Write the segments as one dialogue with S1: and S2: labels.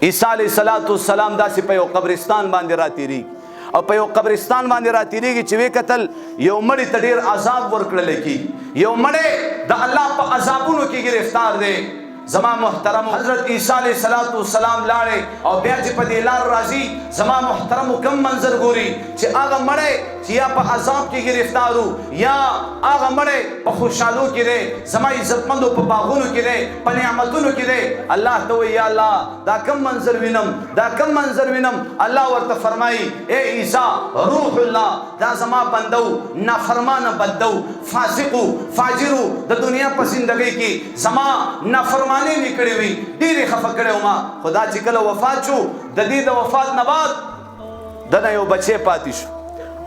S1: عیسی علیه السلام داسې په یو قبرستان باندې راتېرېږي او په یو قبرستان باندې راتېرېږي چې وی کتل یو مړي ته ډېر عذاب ورکړل کېږي. یو مړی د الله په عذابونو کې گرفتار دی. زما محترم حضرت عیسی علیه السلام لاړې او بیا چې په دې لار راځي زما محترم کم منظر ګوري چې هغه مړی چې یا په عذاب کې گرفتار وو یا هغه مړی په خوشحالو کې دی، زما عزتمندو په باغونو کې دی، په نعمتونو کې دی. الله ته وایي یا الله دا کم منظر وینم، دا کم منظر وینم. الله ورته فرمایي اے عیسی روح الله دا زما بندو، نافرمانه بندو، فاسقو فاجرو د دنیا په زندګۍ کې زما نافرمانه مې کړې وي، ډېرې خفه کړی وم. خدا چې کله وفات شو د دې د وفات نه بعد دنه یو بچی پاتې شو.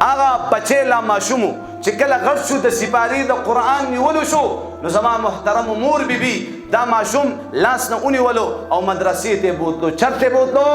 S1: هغه بچی لا ماشوم و چې کله غټ شو د سپارې د قرآن نیولو شو نو زما محترم مور بیبي دا ماشوم لاس نه ونیولو او مدرسې ته بوتلو. چرته بوتلو؟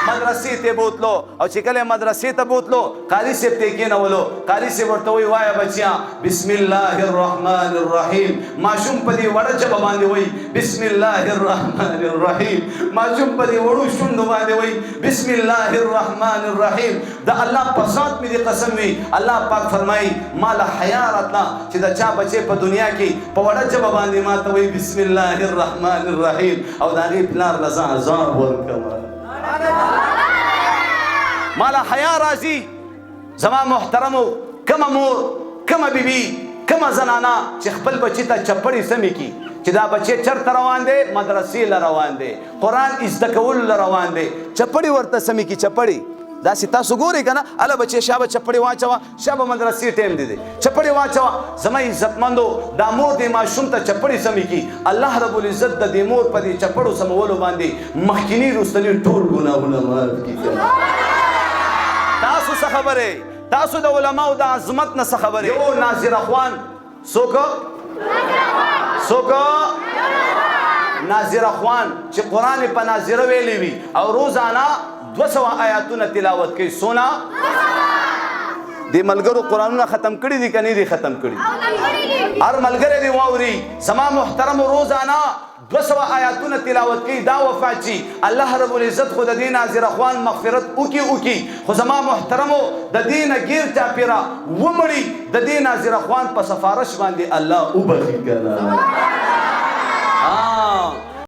S1: مدرسې ته بوتلو. او چې کله مدرسې ته بوتلو قاري صاحب ته کېنولو. قاري صاحب ورته وایي وایه بچیا بسم الله الرحمن الرحیم. ماشوم په دې وړه ژبه باندې وایي بسم الله الرحمن الرحیم. ماشوم په دې وړو شونډو باندې وایي بسم الله الرحمن الرحیم. د الله په ذات مې دې قسم وي الله پاک فرمایي ما له حیا راتله چې د چا بچی په دنیا کې په وړه ژبه باندې ما ته وایي بسم الله الرحمن الرحیم او د هغې پلار له ځان عذاب ورکړم. مالا حیا راځي. زما محترمو کمه مور کمه بیبي کمه زنانه چې خپل بچي ته چپړې سمې کړي چې دا بچی چرته روان دی؟ مدرسې له روان دی، قرآن زده کولو له روان دی. چپړې ورته سمې کړي. چپړې داسې تاسو ګورئ که نه هله بچی شابه چپړې واچوه، شابه مدرسې ټایم دی چپړې واچوه. زما عزتمندو دا مور دې ماشوم ته چپړې سمې کړي. الله رب العزت د دې مور په دې چپړو سمولو باندې مخکیني وروستني ټول ګناهونه معاف کړي. تاسو څه خبرې؟ تاسو د علماو د عظمت نه څه خبرې؟ یو ناظر اخوان څوک؟ ناظر اخوان چې قرآن په ناظره ویلی وي او روزانه 200 آیاتونه تلاوت کوي. سونا د ملګرو قرآنونه ختم کړي دي که نه دي ختم کړي؟ هر ملګری دې واوري زما محترم روزانه 200 آیاتونه تلاوت کوي. دا وفات شي الله رب العزت خو د دې ناظر اخوان مغفرت وکي خو زما محترمو د دې نه ګیر چاپېره ومړي د دې ناظر اخوان په سفارش باندې الله وبخي که نه.